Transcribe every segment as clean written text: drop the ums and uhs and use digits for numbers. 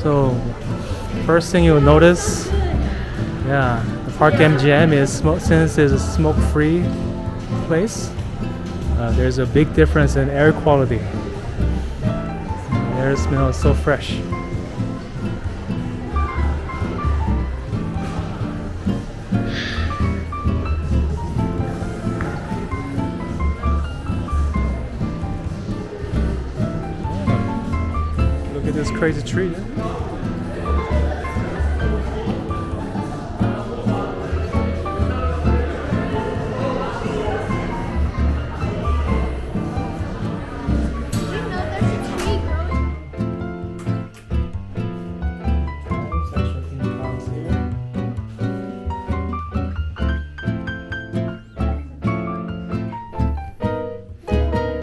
So first thing you'll notice, yeah, the Park MGM is since it's a smoke-free place, there's a big difference in air quality. The air smells so fresh. Look at this crazy tree.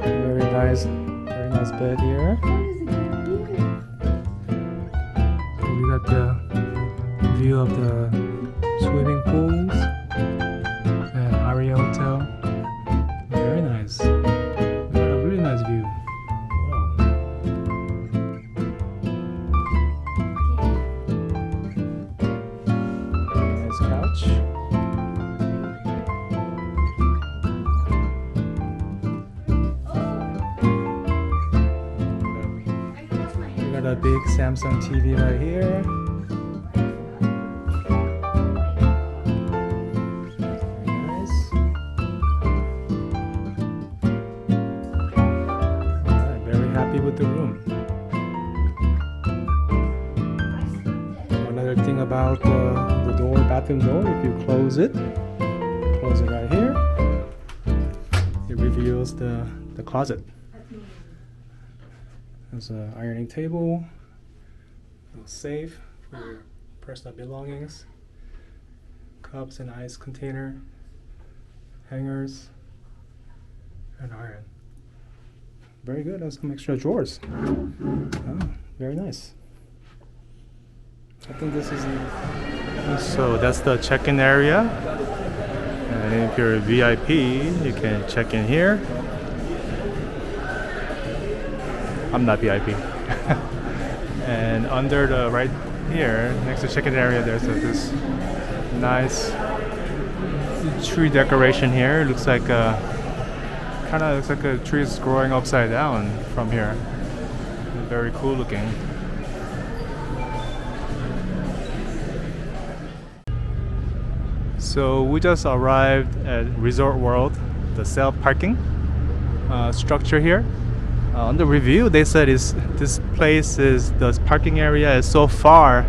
Very nice bed here. We got the view of the swimming pools and Aria Hotel. Very nice. We got a really nice view. Wow. Nice couch. A big Samsung TV right here. Very nice. Alright, very happy with the room. Another thing about the door, bathroom door, if you close it right here, it reveals the closet. There's an ironing table, a little safe for your personal belongings, cups and ice container, hangers, and iron. Very good. There's some extra drawers. Oh, very nice. I think this is so that's the check-in area. And if you're a VIP, you can check in here. I'm not VIP. And under the right here, next to check-in area, there's this nice tree decoration here. It looks like kind of looks like a tree is growing upside down from here. Very cool looking. So we just arrived at Resort World, the self-parking structure here. On the review, they said this place is the parking area is so far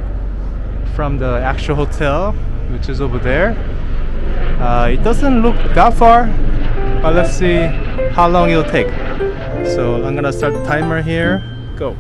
from the actual hotel, which is over there. It doesn't look that far, but let's see how long it'll take. So I'm gonna start the timer here. Go.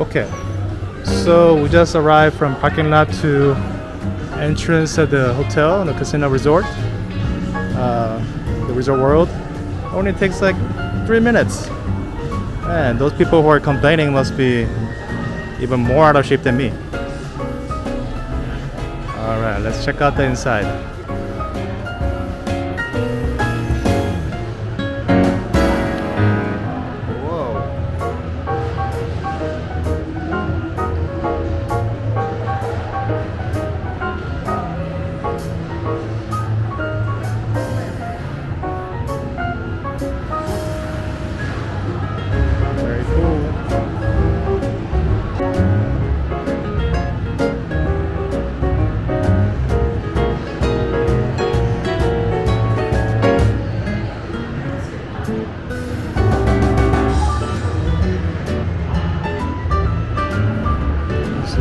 Okay, so we just arrived from parking lot to entrance of the hotel, the casino resort, the Resort World. Only takes like 3 minutes. And those people who are complaining must be even more out of shape than me. Alright, let's check out the inside.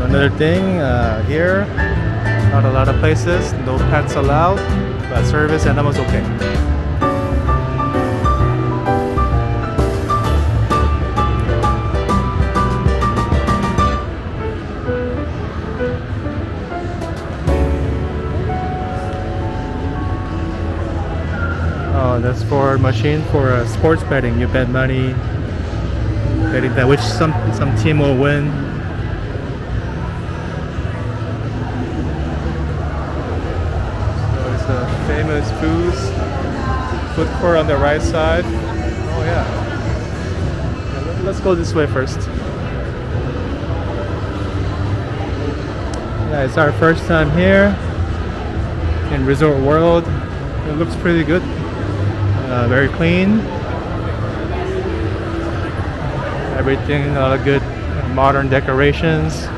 Another thing here, not a lot of places, no pets allowed, but service animals okay. Oh, that's for machine for sports betting. You bet money, betting that which some team will win. Famous food court on the right side. Oh yeah. Let's go this way first. Yeah, it's our first time here in Resort World. It looks pretty good. Very clean. Everything, a lot of good modern decorations.